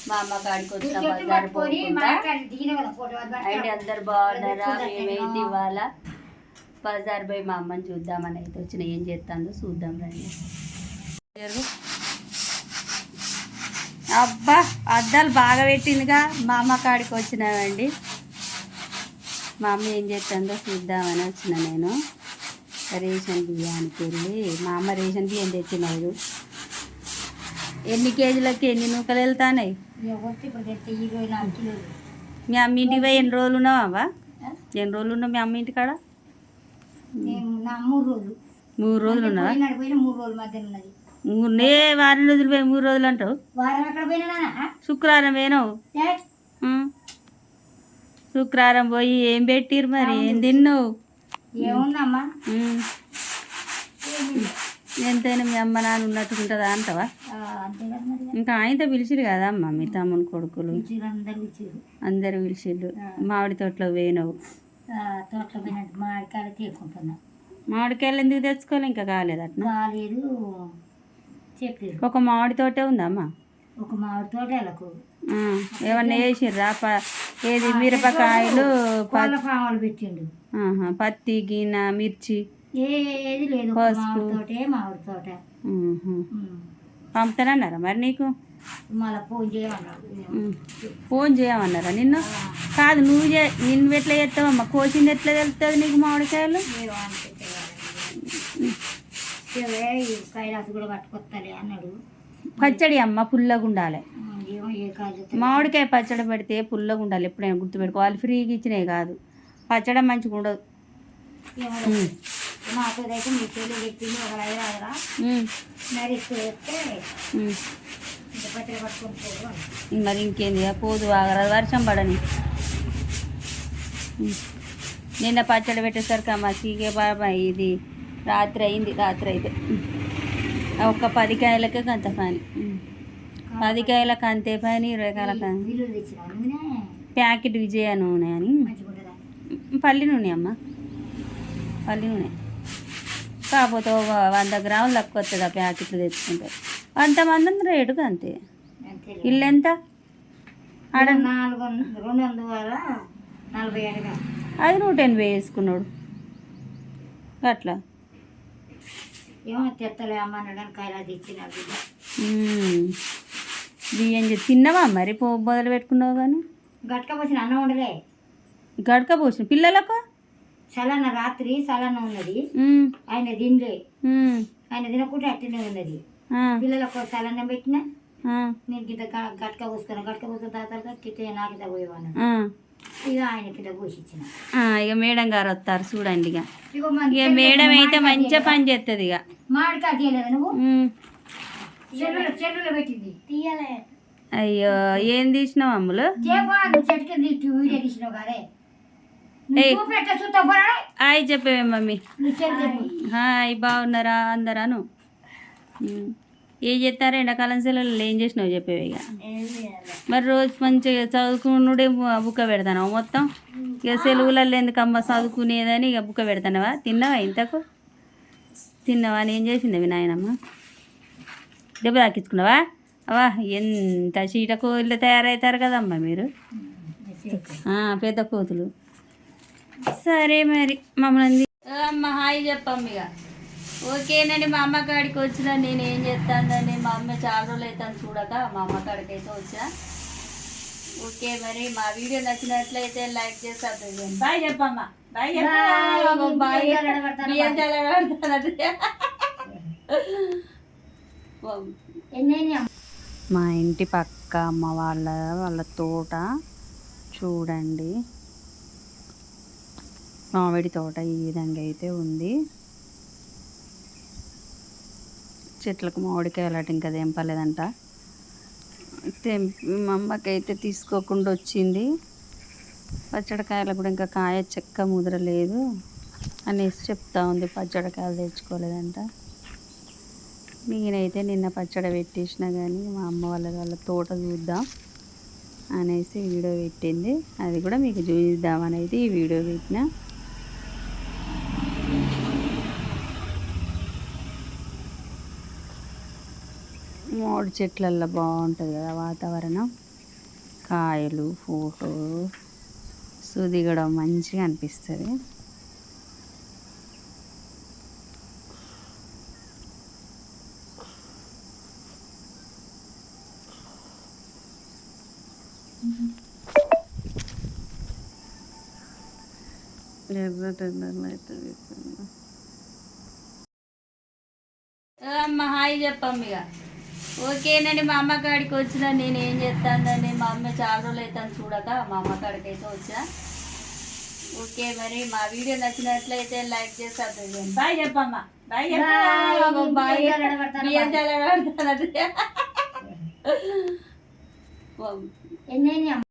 మా అమ్మ కాడికి వచ్చిన బజారు పోకుండా. అండ్ అందరు బాగున్నారా? మేమైతే ఇవాళ బజార్ పోయి మా అమ్మని చూద్దామని అయితే వచ్చిన. ఏం చేస్తాను చూద్దాం రండి. అబ్బా అద్దాలు బాగా పెట్టిందిగా. మా అమ్మ కాడికి వచ్చినామండి. మా అమ్మ ఏం చేస్తుందో చూద్దామని వచ్చిన. నేను రేషన్ బియ్యానికి వెళ్ళి మా అమ్మ రేషన్ బియ్యం తెచ్చినాడు. ఎన్ని కేజీలకి ఎన్ని నూకలు వెళ్తానాయి? మీ అమ్మ ఇంటికి పోయి ఎన్ని రోజులు ఉన్నావా? ఎన్ని రోజులు ఉన్నావు మీ అమ్మ ఇంటి కాడ? 3 రోజులు ఉన్నావా? వారం రోజులు పోయి 3 రోజులు అంటావు. శుక్రవారం పోయినావు. శుక్రవారం పోయి ఏం పెట్టిరు మరి? ఏం తిన్నావు? ఎంతైనా మీ అమ్మ నాన్న ఉన్నట్టుకుంటుందా అంటవా? ఇంకా ఆయనతో పిలిచిరు కదా అమ్మ మీ తమ్ముని కొడుకులు అందరు పిలిచిర్రు. మామిడి తోటలో పోయినావు. మామిడికాయలు ఎందుకు తెచ్చుకోవాలి? ఇంకా కాలేదు ఒక మామిడి తోటే ఉందమ్మా. ఒక మామిడి తోట ఏమన్నా వేసిర్రా? ఏది మిరపకాయలు పెట్టిండు. పత్తి గిన్నె మిర్చి ఏది లేదు. పసుపు మామిడి తోట పంపుతానన్నారా మరి నీకు? మళ్ళీ ఫోన్ చేయమన్నారా నిన్ను? కాదు నిన్ను ఎట్లా చేస్తావమ్మా? కోచింది ఎట్లా తెలుస్తుంది నీకు మామిడికాయలు? కైలాసు కూడా పట్టుకొస్తాలే అన్నాడు. పచ్చడి అమ్మ పుల్లగా ఉండాలి. మామిడికాయ పచ్చడి పెడితే పుల్లగా ఉండాలి. ఎప్పుడైనా గుర్తుపెట్టుకోవాలి. ఫ్రీగా ఇచ్చినవి కాదు. పచ్చడి మంచిగా ఉండదు. నాకైతే మీ చెల్లి చెప్పింది ఒక ఐరాదరా పచ్చడి పట్టుకొని మరి ఇంకేంది పోదు ఆగరా వర్షం పడని. నిన్న పచ్చడి పెట్టేసరికి అమ్మ చీకే బాబా ఇది రాత్రి అయింది. రాత్రి అయితే ఒక 10 కాయలకే అంత పని. 10 కాయలకు అంతే పని. 20 కాయలకు ప్యాకెట్ విజయ నూనె అని పల్లి నూనె అమ్మ. పల్లి నూనె కాకపోతే 100 గ్రాములు తక్కువ వస్తుంది ఆ ప్యాకెట్లు తెచ్చుకుంటే. అంతమంది రేటుగా అంతే. ఇల్లు ఎంత? ఆడ 247 అది 180 వేసుకున్నాడు అట్లా. ఏమో తెత్తలే అమ్మన్నాడని కైలా తెచ్చినాడు. బియ్యం తిన్నావా మరి? మొదలు పెట్టుకున్నావు కానీ గట్క పోసిన అన్నం ఉండలే. గడక పోసిన పిల్లలకు చలన రాత్రి చలన ఉన్నది. ఆయన తినలే. ఆయన తినకుంటే అట్టనే ఉన్నది. పిల్లలకు చలనం పెట్టినా నేను గిద్ద గట్క పోసుకున్నా. గట్క పోసుకున్న తర్వాత కిట్ట నాకు కింద పోయేవాడు. ఇక ఆయన కింద పోసిచ్చిన. ఇక మేడం గారు వస్తారు చూడండి. ఇక మేడం అయితే మంచిగా పని చేస్తుంది. ఇక మామిడికాయ తీయలేదు నువ్వు? చెల్లులో పెట్టింది తీయలే. అయ్యో ఏం తీసినావు అమ్ములు? చెట్టుకి వీడియో తీసినావు కదే. Hi చెప్పేవే mummy. హాయ్ బాగున్నారా అందరాను? ఏం చేస్తారా ఎండాకాలం సెలవులు? ఏం చేసినావు చెప్పేవి. ఇక మరి రోజు మంచిగా చదువుకున్నాడే బుక్క పెడతాను మొత్తం. ఇక సెలవులలో ఎందుకమ్మ చదువుకునేదని ఇక బుక్క పెడతానవా? తిన్నావా? ఇంతకు తిన్నావా? అని ఏం చేసింది నాయనమ్మ? దెబ్బ తాకించుకున్నావా? అవా ఎంత చీట కోతులు తయారవుతారు కదమ్మా మీరు. పెద్ద కోతులు. సరే మరి మమ్మల్ని అమ్మ హాయ్ చెప్పమ్మ. ఇక ఓకేనండి. మా అమ్మ కాడికి వచ్చిన నేను ఏం చేస్తానండి. మా అమ్మ చాలా రోజులు అవుతాను చూడక. మా అమ్మ కాడికి అయితే వచ్చా. ఓకే మరి మా వీడియో నచ్చినట్లయితే లైక్ చేసి సబ్స్క్రైబ్ చేయండి. బాయ్ చెప్పమ్మా. Bye bye. మా ఇంటి పక్క అమ్మ వాళ్ళ తోట చూడండి. మామిడి తోట ఈ విధంగా అయితే ఉంది. చెట్లకు మామిడికాయలు అటు ఇంకా తెంపలేదంట. మా అమ్మకైతే తీసుకోకుండా వచ్చింది. పచ్చడికాయలు కూడా ఇంకా కాయ చెక్క ముదరలేదు అనేసి చెప్తా ఉంది. పచ్చడికాయలు తెచ్చుకోలేదంట. నేనైతే నిన్న పచ్చడి పెట్టేసిన కానీ మా అమ్మ వాళ్ళ తోట చూద్దాం అనేసి వీడియో పెట్టింది. అది కూడా మీకు చూద్దామని అయితే ఈ వీడియో పెట్టిన. మామిడి చెట్లల్లో బాగుంటుంది కదా వాతావరణం. కాయలు ఫోటో దిగడం మంచిగా అనిపిస్తుంది. అమ్మ హాయ్ చెప్పమ్మ ఇక. ఓకేనండి, మా అమ్మ కాడికి వచ్చిన నేను ఏం చేస్తానండి, మా అమ్మ చాలా రోజులు అవుతాను చూడక, మా అమ్మ కాడికి అయితే వచ్చా. ఓకే, మరి మా వీడియో నచ్చినట్లయితే లైక్ చేసి సబ్స్క్రైబ్ చేయండి. బాయ్ చెప్పమ్మా. బాయ్ చెప్ప. బాయ్.